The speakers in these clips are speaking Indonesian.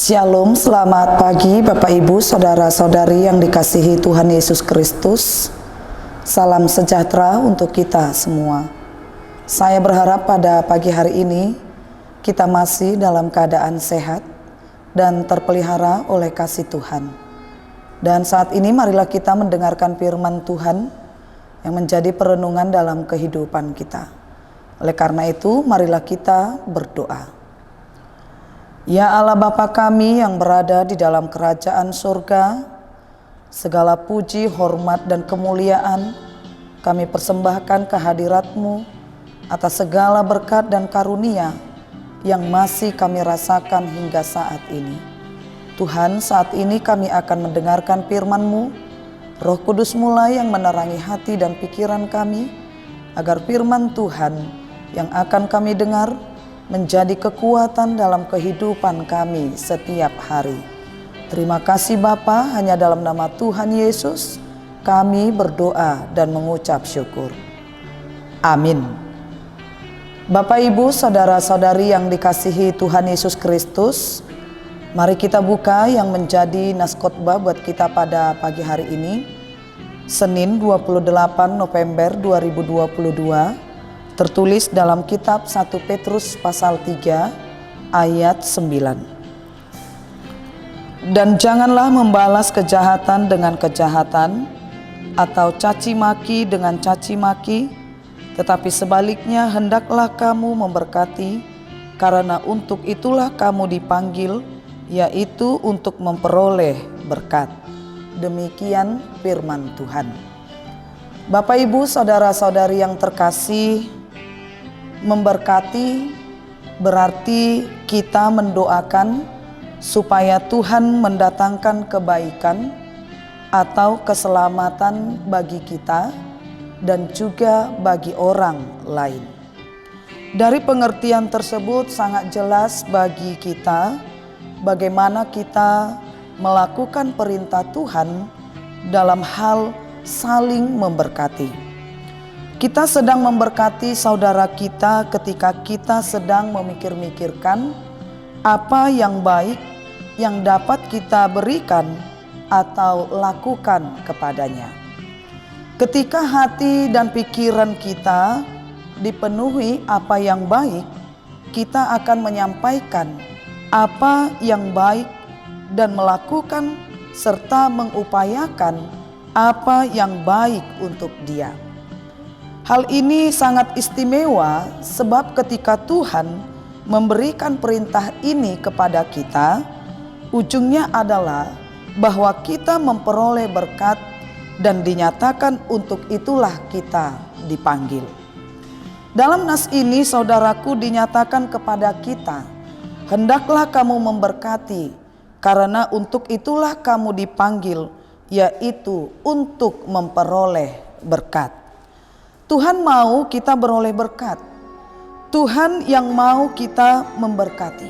Shalom, selamat pagi Bapak Ibu, Saudara-saudari yang dikasihi Tuhan Yesus Kristus. Salam sejahtera untuk kita semua. Saya berharap pada pagi hari ini kita masih dalam keadaan sehat dan terpelihara oleh kasih Tuhan. Dan saat ini marilah kita mendengarkan firman Tuhan yang menjadi perenungan dalam kehidupan kita. Oleh karena itu, marilah kita berdoa. Ya Allah Bapa kami yang berada di dalam kerajaan surga, segala puji, hormat, dan kemuliaan kami persembahkan kehadirat-Mu atas segala berkat dan karunia yang masih kami rasakan hingga saat ini. Tuhan, saat ini kami akan mendengarkan firman-Mu. Roh Kudus mulai yang menerangi hati dan pikiran kami, agar firman Tuhan yang akan kami dengar menjadi kekuatan dalam kehidupan kami setiap hari. Terima kasih Bapa, hanya dalam nama Tuhan Yesus kami berdoa dan mengucap syukur. Amin. Bapak Ibu, Saudara-saudari yang dikasihi Tuhan Yesus Kristus, mari kita buka yang menjadi nas khotbah buat kita pada pagi hari ini, Senin 28 November 2022. Tertulis dalam kitab 1 Petrus pasal 3 ayat 9. Dan janganlah membalas kejahatan dengan kejahatan atau caci maki dengan caci maki, tetapi sebaliknya hendaklah kamu memberkati, karena untuk itulah kamu dipanggil, yaitu untuk memperoleh berkat. Demikian firman Tuhan. Bapak Ibu, Saudara-saudari yang terkasih, memberkati berarti kita mendoakan supaya Tuhan mendatangkan kebaikan atau keselamatan bagi kita dan juga bagi orang lain. Dari pengertian tersebut sangat jelas bagi kita bagaimana kita melakukan perintah Tuhan dalam hal saling memberkati. Kita sedang memberkati saudara kita ketika kita sedang memikir-mikirkan apa yang baik yang dapat kita berikan atau lakukan kepadanya. Ketika hati dan pikiran kita dipenuhi apa yang baik, kita akan menyampaikan apa yang baik dan melakukan serta mengupayakan apa yang baik untuk dia. Hal ini sangat istimewa sebab ketika Tuhan memberikan perintah ini kepada kita, ujungnya adalah bahwa kita memperoleh berkat dan dinyatakan untuk itulah kita dipanggil. Dalam nas ini saudaraku dinyatakan kepada kita, hendaklah kamu memberkati, karena untuk itulah kamu dipanggil, yaitu untuk memperoleh berkat. Tuhan mau kita beroleh berkat. Tuhan yang mau kita memberkati.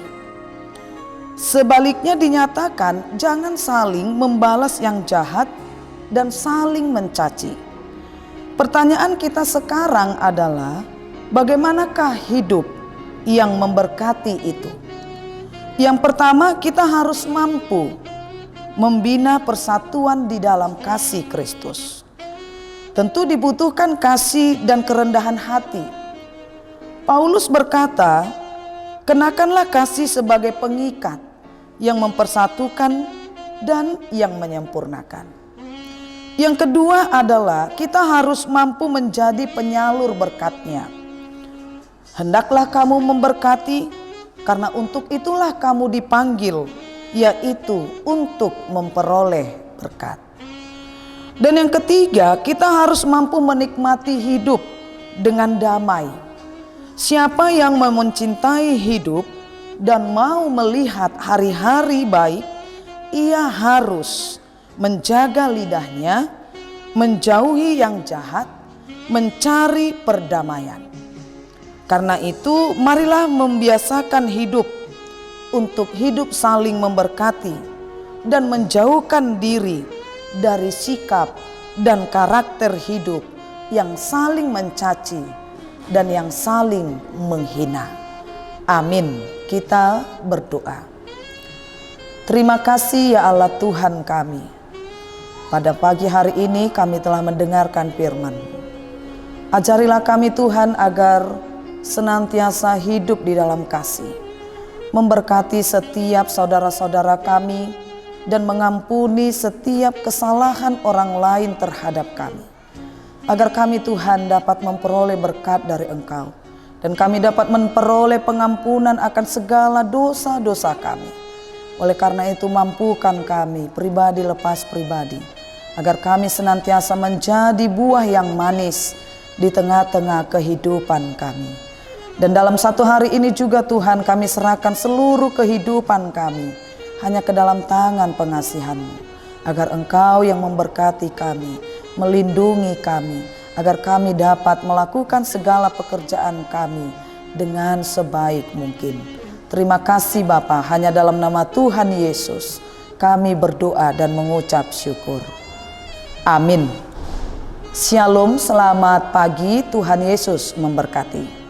Sebaliknya dinyatakan jangan saling membalas yang jahat dan saling mencaci. Pertanyaan kita sekarang adalah bagaimanakah hidup yang memberkati itu? Yang pertama, kita harus mampu membina persatuan di dalam kasih Kristus. Tentu dibutuhkan kasih dan kerendahan hati. Paulus berkata, kenakanlah kasih sebagai pengikat yang mempersatukan dan yang menyempurnakan. Yang kedua adalah kita harus mampu menjadi penyalur berkatnya. Hendaklah kamu memberkati, karena untuk itulah kamu dipanggil, yaitu untuk memperoleh berkat. Dan yang ketiga, kita harus mampu menikmati hidup dengan damai. Siapa yang mencintai hidup dan mau melihat hari-hari baik, ia harus menjaga lidahnya, menjauhi yang jahat, mencari perdamaian. Karena itu, marilah membiasakan hidup untuk hidup saling memberkati dan menjauhkan diri dari sikap dan karakter hidup yang saling mencaci dan yang saling menghina. Amin. Kita berdoa. Terima kasih ya Allah Tuhan kami. Pada pagi hari ini kami telah mendengarkan firman. Ajarilah kami Tuhan agar senantiasa hidup di dalam kasih, memberkati setiap saudara-saudara kami, dan mengampuni setiap kesalahan orang lain terhadap kami. Agar kami Tuhan dapat memperoleh berkat dari Engkau, dan kami dapat memperoleh pengampunan akan segala dosa-dosa kami. Oleh karena itu mampukan kami pribadi lepas pribadi, agar kami senantiasa menjadi buah yang manis di tengah-tengah kehidupan kami. Dan dalam satu hari ini juga Tuhan kami serahkan seluruh kehidupan kami hanya ke dalam tangan pengasihan-Mu, agar Engkau yang memberkati kami, melindungi kami, agar kami dapat melakukan segala pekerjaan kami dengan sebaik mungkin. Terima kasih Bapa, hanya dalam nama Tuhan Yesus kami berdoa dan mengucap syukur. Amin. Shalom, selamat pagi, Tuhan Yesus memberkati.